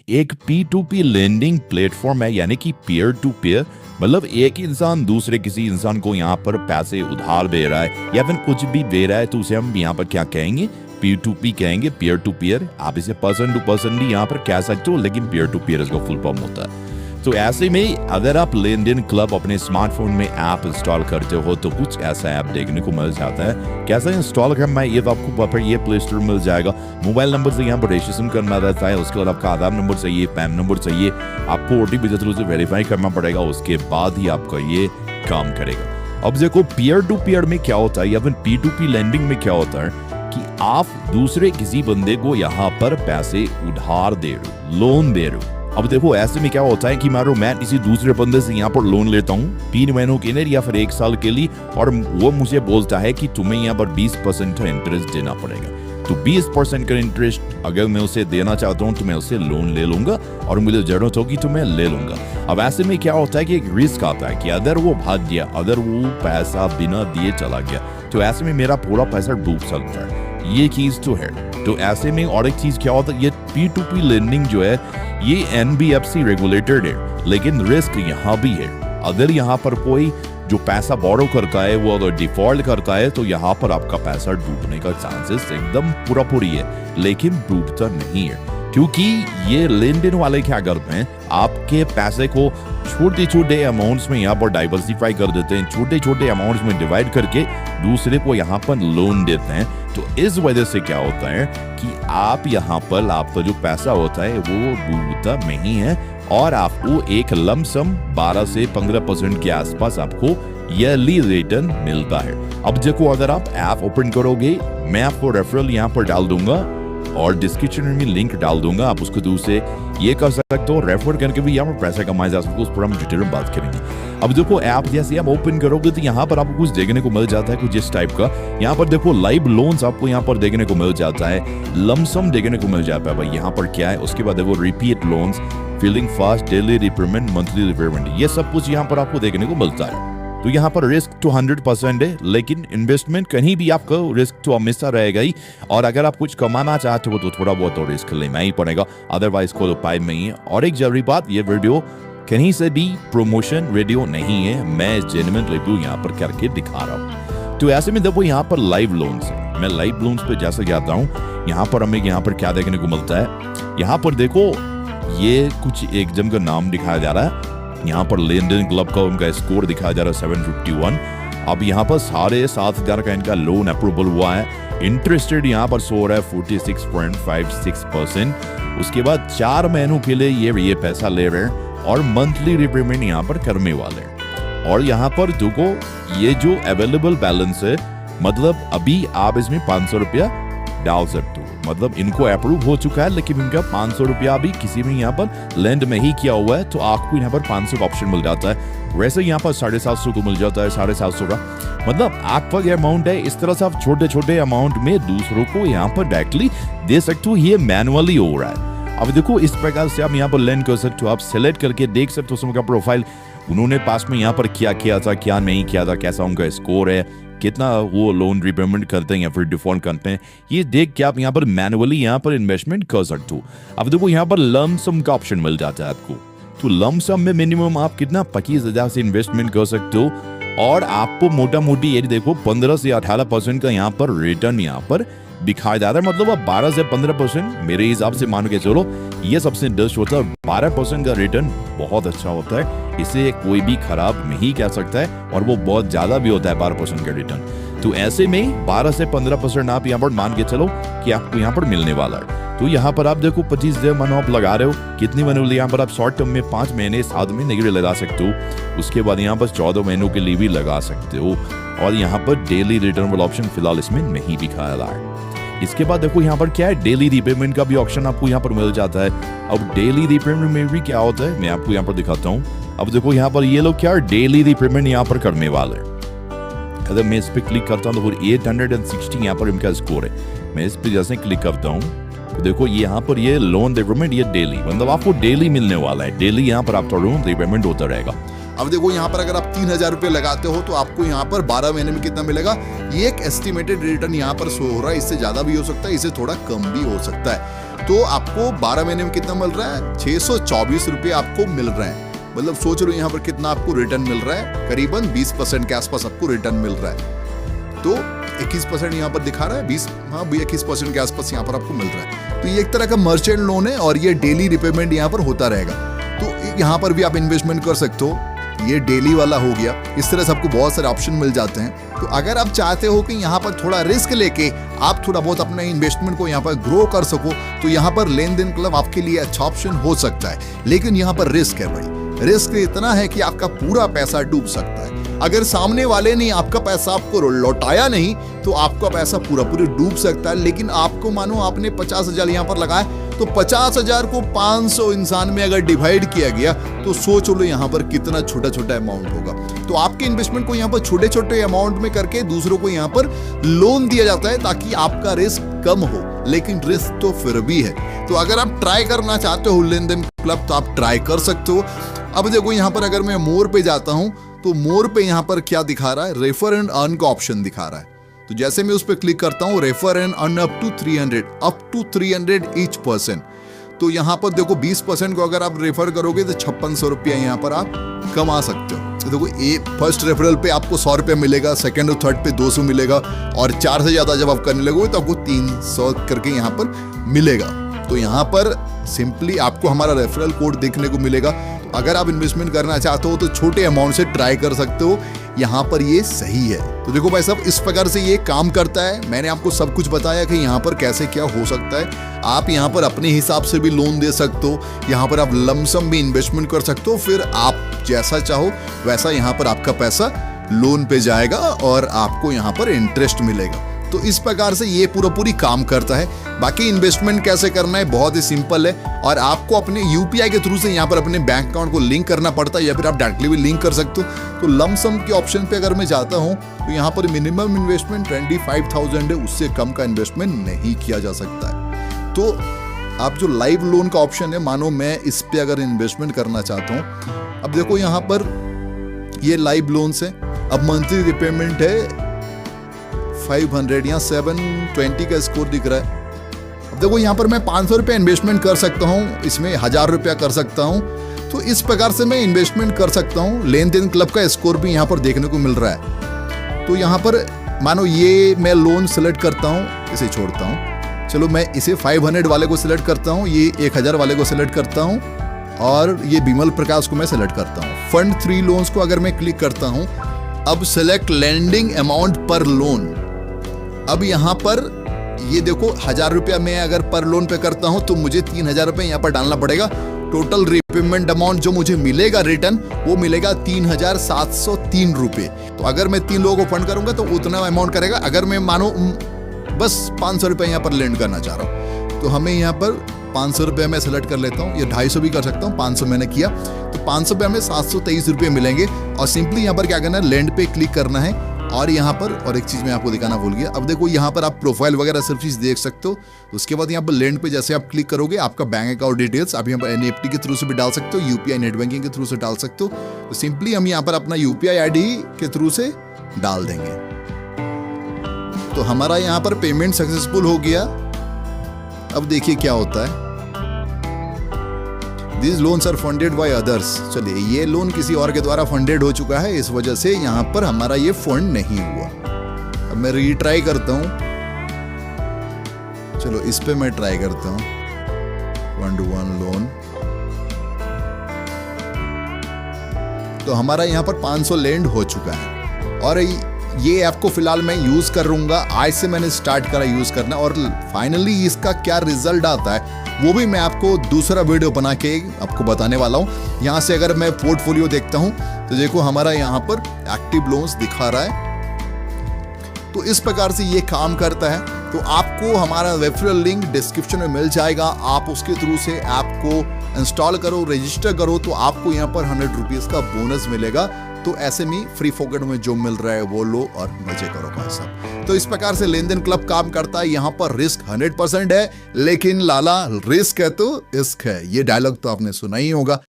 एक P2P lending platform है, यानी कि पीयर टू पीयर, मतलब एक इंसान दूसरे किसी इंसान को यहाँ पर पैसे उधार दे रहा है या फिर कुछ भी दे रहा है, तो उसे हम यहाँ पर क्या कहेंगे, P2P कहेंगे, पीयर टू पीयर। आप इसे पर्सन टू पर्सन भी यहाँ पर कह सकते हो, लेकिन पीयर टू पीयर इसका फुल फॉर्म होता है। तो ऐसे में अगर आप लेनदेन क्लब अपने स्मार्टफोन में ऐप इंस्टॉल करते हो तो कुछ ऐसा ऐप देखने को मिल जाता है। कैसे इंस्टॉल करना है ये तो आपको पर ये प्ले स्टोर मिल जाएगा। मोबाइल नंबर से यहाँ पर रजिस्ट्रेशन करना रहता है, उसके बाद आपका आधार नंबर चाहिए, पैन नंबर चाहिए, आपको OTP के थ्रू से वेरीफाई करना पड़ेगा, उसके बाद ही आपका ये काम करेगा। अब देखो पीयर टू पीयर में क्या होता है या फिर P2P लेंडिंग में क्या होता है कि आप दूसरे किसी बंदे को यहाँ पर पैसे उधार दे रहे हो, लोन दे रहे हो। अब देखो ऐसे में क्या होता है कि मैं किसी दूसरे बंदे से यहाँ पर लोन लेता हूँ 3 महीनों के लिए या फिर 1 साल के लिए, और वो मुझे बोलता है कि तुम्हें यहाँ पर 20% का इंटरेस्ट देना पड़ेगा। तो 20% का इंटरेस्ट अगर मैं उसे देना चाहता हूँ तो मैं उसे लोन ले लूंगा, और मुझे जरूरत होगी तो मैं ले लूंगा। अब ऐसे में क्या होता है कि एक रिस्क आता है कि अगर वो भाग गया, अगर वो पैसा बिना दिए चला गया, तो ऐसे में मेरा पूरा पैसा डूब सकता है। ये चीज तो है। तो ऐसे में और एक चीज क्या होता है, ये P2P लेंडिंग जो है ये NBFC रेगुलेटेड है, लेकिन रिस्क यहाँ भी है। अगर यहाँ पर कोई जो पैसा बोरो करता है वो अगर डिफॉल्ट करता है तो यहाँ पर आपका पैसा डूबने का चांसेस एकदम पूरी है, लेकिन डूबता नहीं है, क्योंकि ये लेनदेन वाले क्या करते हैं, आपके पैसे को छोटे छोटे अमाउंट्स में यहाँ पर डाइवर्सिफाई कर देते हैं, छोटे छोटे अमाउंट्स में डिवाइड करके दूसरे को यहाँ पर लोन देते हैं। तो इस वजह से क्या होता है कि आप यहाँ पर आपका जो पैसा होता है वो डूबता नहीं है, और आपको एक लमसम 12 से 15% के आसपास आपको ईयरली रिटर्न मिलता है। अब देखो अगर आप ऐप ओपन करोगे, मैं आपको रेफरल यहाँ पर डाल दूंगा और डिस्क्रिप्शन में लिंक डाल दूंगा, आप उसको दूर से ये कर सकते हो, रेफर करके भी यहाँ पर पैसा कमाया जा सकता है। उस पर हम डिटेल में बात करेंगे। अब देखो ऐप जैसे आप ओपन करोगे तो यहाँ पर आपको कुछ देखने को मिल जाता है, कुछ इस टाइप का। यहाँ पर देखो लाइव लोन्स आपको यहाँ पर देखने को मिल जाता है, लमसम देखने को मिल जाता है भाई यहाँ पर क्या है। उसके बाद देखो repeat loans, feeling fast, daily repayment, monthly repayment, ये सब कुछ यहाँ पर आपको देखने को मिलता है। तो यहाँ पर रिस्क तो 100% है, लेकिन इन्वेस्टमेंट कहीं भी आपका रिस्क तो हमेशा रहेगा ही। और अगर आप कुछ कमाना चाहते हो तो थोड़ा बहुत तो रिस्क लेना ही पड़ेगा, अदरवाइज कोई उपाय नहीं है। और एक जरूरी बात, ये वीडियो कहीं से भी प्रमोशन वीडियो नहीं है, मैं जेन्युइन रिव्यू यहाँ पर करके दिखा रहा हूँ। तो ऐसे में देखो यहाँ पर लाइव लोन्स है, मैं लाइव लोन्स पे जैसे जाता हूँ, यहाँ पर हमें यहाँ पर क्या देखने को मिलता है, यहाँ पर देखो ये कुछ एक जन का नाम दिखाया जा रहा है, यहाँ पर लेनदेन क्लब का उनका स्कोर दिखाया जा रहा है 751। अब यहाँ पर 7,500 का इनका लोन अप्रूवल हुआ है, इंटरेस्टेड यहाँ पर सो रहा है 46.56%। उसके बाद 4 महीनों के लिए ये पैसा ले रहे हैं और मंथली रिपेमेंट यहाँ पर करने वाले हैं। और यहाँ पर देखो ये जो अवेलेबल बैलेंस है, मतलब अभी आप इसमें 500 रुपया डाल सकते हो, मतलब इनको अप्रूव हो चुका है, लेकिन इनका 500 रुपया भी किसी भी यहाँ पर लैंड में ही किया हुआ है, तो आपको यहाँ पर 500 का ऑप्शन मिल जाता है। वैसे यहाँ पर 750 को मिल जाता है, 750 का, मतलब आपका ये अमाउंट है। इस तरह से आप छोटे छोटे अमाउंट में दूसरों को यहाँ पर डायरेक्टली दे सकते हो, ये मैनुअली हो रहा है। अब देखो इस प्रकार से आप यहाँ पर लैंड कर सकते हो, आप सेलेक्ट करके देख सकते हो उनका प्रोफाइल, उन्होंने पास में यहाँ पर क्या किया था, क्या नहीं किया था, कैसा उनका स्कोर है, कितना वो लोन रिपेमेंट करते हैं या फिर डिफॉल्ट करते हैं, ये देख के आप यहाँ पर मैनुअली यहाँ पर इन्वेस्टमेंट कर सकते हो। अब देखो यहाँ पर लमसम का ऑप्शन मिल जाता है आपको, तो लमसम में मिनिमम आप कितना 25,000 से इन्वेस्टमेंट कर सकते हो, और आपको मोटा मोटी ये देखो 15 से 18% का यहाँ पर रिटर्न यहाँ पर दिखाया जाता है। मतलब अब 12 से 15% मेरे हिसाब से मान के चलो ये सबसे बेस्ट होता है। 12% का रिटर्न बहुत अच्छा होता है, इसे कोई भी खराब नहीं कह सकता है, और वो बहुत ज्यादा भी होता है 12% का रिटर्न। तो ऐसे में 12 से 15% आप यहाँ पर मान के चलो कि आपको यहाँ पर मिलने वाला है। तो यहाँ पर आप देखो 25,000 मनो आप लगा रहे हो, कितनी मनी यहाँ पर आप शॉर्ट टर्म में 5 महीने 7 महीने के लिए लगा सकते हो, उसके बाद यहाँ पर 14 महीनों के लिए भी लगा सकते हो, और यहाँ पर डेली रिटर्न वाला ऑप्शन फिलहाल इसमें नहीं दिखाया रहा है। इसके बाद देखो यहाँ पर क्या है, डेली रिपेमेंट का भी ऑप्शन आपको यहाँ पर मिल जाता है। अब डेली रिपेमेंट में भी क्या होता है मैं आपको यहाँ पर दिखाता हूँ। अब देखो यहाँ पर ये लोग क्या डेली रिपेमेंट यहाँ पर करने वाले हैं। अगर मैं इस पर क्लिक करता हूँ तो 860 यहाँ पर इनका स्कोर है। मैं इस पर जैसे क्लिक करता हूँ तो देखो यहाँ पर ये लोन रिपेमेंट ये डेली, मतलब आपको डेली मिलने वाला है, डेली यहाँ पर आपका लोन रिपेमेंट होता रहेगा। अब देखो यहाँ पर अगर आप 3,000 रुपये लगाते हो तो आपको यहाँ पर 12 महीने में कितना मिलेगा, ये एक एस्टिमेटेड रिटर्न यहाँ पर शो हो रहा है। इससे ज्यादा भी हो सकता है, इससे थोड़ा कम भी हो सकता है। तो आपको 12 महीने में कितना मिल रहा है? 624 रुपये आपको मिल रहे हैं। मतलब सोच लो यहाँ पर कितना आपको रिटर्न मिल रहा है, करीबन 20% के आसपास आपको रिटर्न मिल रहा है। तो 21% यहाँ पर दिखा रहा है, 21% के आसपास यहाँ पर आपको मिल रहा है। तो ये एक तरह का मर्चेंट लोन है और ये डेली रिपेमेंट यहाँ पर होता रहेगा। तो यहाँ पर भी आप इन्वेस्टमेंट कर सकते हो, ये डेली वाला हो गया। इस तरह से आपको बहुत सारे ऑप्शन मिल जाते हैं। तो अगर आप चाहते हो कि यहाँ पर थोड़ा रिस्क लेके आप थोड़ा बहुत अपने इन्वेस्टमेंट को यहाँ पर ग्रो कर सको, तो यहाँ पर लेन देन क्लब आपके लिए अच्छा ऑप्शन हो सकता है। लेकिन यहाँ पर रिस्क है भाई, रिस्क इतना है कि आपका पूरा पैसा डूब सकता है। अगर सामने वाले ने आपका पैसा आपको लौटाया नहीं तो आपका पैसा पूरा डूब सकता है। लेकिन आपको मानो आपने 50,000 यहाँ पर लगाया, तो 50,000 को 500 इंसान में अगर डिवाइड किया गया तो सोच लो यहाँ पर कितना छोटा छोटा अमाउंट होगा। तो आपके इन्वेस्टमेंट को यहाँ पर छोटे छोटे अमाउंट में करके दूसरों को यहाँ पर लोन दिया जाता है ताकि आपका रिस्क कम हो, लेकिन रिस्क तो फिर भी है। तो अगर आप ट्राई करना चाहते हो लेन देन क्लब तो आप ट्राई कर सकते हो। अब देखो यहाँ पर अगर मैं मोर पे जाता हूँ तो मोर पे यहाँ पर क्या दिखा रहा है? रेफर एंड अर्न का ऑप्शन दिखा रहा है। तो जैसे मैं उस पर क्लिक करता हूँ, refer and earn up to 300 each person. तो यहाँ पर देखो 20% को अगर आप रेफर करोगे तो 5600 रुपया यहाँ पर आप कमा सकते हो। तो देखो फर्स्ट रेफरल पे आपको 100 रुपया मिलेगा, सेकंड और थर्ड पे 200 मिलेगा, और 4 से ज्यादा जब आप करने लगोगे तो आपको 300 करके यहाँ पर मिलेगा। तो यहाँ पर सिंपली आपको हमारा रेफरल कोड देखने को मिलेगा। तो अगर आप इन्वेस्टमेंट करना चाहते हो तो छोटे अमाउंट से ट्राई कर सकते हो, यहाँ पर ये सही है। तो देखो भाई साहब, इस प्रकार से ये काम करता है। मैंने आपको सब कुछ बताया कि यहाँ पर कैसे क्या हो सकता है। आप यहाँ पर अपने हिसाब से भी लोन दे सकते हो, यहाँ पर आप लमसम भी इन्वेस्टमेंट कर सकते हो, फिर आप जैसा चाहो वैसा यहाँ पर आपका पैसा लोन पे जाएगा और आपको यहाँ पर इंटरेस्ट मिलेगा। तो इस प्रकार से ये पूरी काम करता है। बाकी इन्वेस्टमेंट कैसे करना है बहुत ही सिंपल है, और आपको अपने यूपीआई के थ्रू से यहाँ पर अपने बैंक अकाउंट को लिंक करना पड़ता है, या फिर आप डायरेक्टली भी लिंक कर सकते हो। तो लमसम के ऑप्शन पे अगर मैं जाता हूँ तो यहाँ पर मिनिमम इन्वेस्टमेंट 25,000 है, उससे कम का इन्वेस्टमेंट नहीं किया जा सकता है। तो आप जो लाइव लोन का ऑप्शन है, मानो मैं इस पे अगर इन्वेस्टमेंट करना चाहता हूँ, अब देखो यहाँ पर ये लाइव लोन है। अब मंथली रिपेमेंट है 500 या 720 का स्कोर दिख रहा है। अब देखो यहाँ पर मैं 500 रुपया इन्वेस्टमेंट कर सकता हूँ, इसमें 1000 रुपया कर सकता हूँ। तो इस प्रकार से मैं इन्वेस्टमेंट कर सकता हूँ। लेन देन क्लब का स्कोर भी यहाँ पर देखने को मिल रहा है। तो यहाँ पर मानो ये मैं लोन सेलेक्ट करता हूँ, इसे छोड़ता हूँ, चलो मैं इसे 500 वाले को सिलेक्ट करता हूँ, ये 1000 वाले को सिलेक्ट करता हूँ, और ये बिमल प्रकाश को मैं सेलेक्ट करता हूँ। फंड 3 लोन्स को अगर मैं क्लिक करता हूँ, अब सेलेक्ट लेंडिंग अमाउंट पर लोन। अब यहाँ पर ये देखो 1000 रुपया मैं अगर पर लोन पे करता हूँ तो मुझे 3000 रुपये यहाँ पर डालना पड़ेगा। टोटल रिपेमेंट अमाउंट जो मुझे मिलेगा रिटर्न, वो मिलेगा 3703 रुपये। तो अगर मैं 3 लोगों को फंड करूंगा तो उतना अमाउंट करेगा। अगर मैं मानो बस 500 रुपये यहाँ पर लैंड करना चाह रहा हूँ तो हमें यहाँ पर 500 रुपये में सेलेक्ट कर लेता हूँ, या 250 भी कर सकता हूँ। 500 मैंने किया तो 500 रुपये में 723 रुपये मिलेंगे। और सिंपली यहाँ पर क्या करना है, लैंड पे क्लिक करना है। और यहाँ पर और एक चीज मैं आपको दिखाना भूल गया। अब देखो यहाँ पर आप प्रोफाइल वगैरह सब चीज देख सकते हो। उसके बाद यहाँ पर लैंड पे जैसे आप क्लिक करोगे, आपका बैंक अकाउंट डिटेल्स आप यहाँ पर एनईएफटी के थ्रू से भी डाल सकते हो, यूपीआई नेट बैंकिंग के थ्रू से डाल सकते हो। तो सिंपली हम यहाँ पर अपना यूपीआई आईडी के थ्रू से डाल देंगे। तो हमारा यहाँ पर पेमेंट सक्सेसफुल हो गया। अब देखिए क्या होता है, These loans are funded by others। चलिए, ये लोन किसी और के द्वारा फंडेड हो चुका है, इस वजह से यहाँ पर हमारा ये फंड नहीं हुआ। अब मैं रीट्राई करता हूँ, चलो इस पे मैं ट्राई करता हूँ, फंड 1 लोन। तो हमारा यहाँ पर 500 लैंड हो चुका है, और ये ऐप को फिलहाल मैं यूज करूंगा। आज से मैंने स्टार्ट करा यूज करना, और फाइनली इसका क्या रिजल्ट आता है वो भी मैं आपको दूसरा वीडियो बना के आपको बताने वाला हूं। यहां से अगर मैं पोर्टफोलियो देखता हूं तो देखो हमारा यहां पर एक्टिव लोन्स दिखा रहा है। तो इस प्रकार से ये काम करता है। तो आपको हमारा रेफरल लिंक डिस्क्रिप्शन में मिल जाएगा, आप उसके थ्रू से ऐप को इंस्टॉल करो, रजिस्टर करो, तो आपको यहाँ पर 100 रुपीज का बोनस मिलेगा। तो ऐसे में फ्री फोकट में जो मिल रहा है वो लो और मजे करो भाई साहब। तो इस प्रकार से लेन देन क्लब काम करता है। यहाँ पर रिस्क 100% है, लेकिन लाला रिस्क है तो इश्क है, ये डायलॉग तो आपने सुना ही होगा।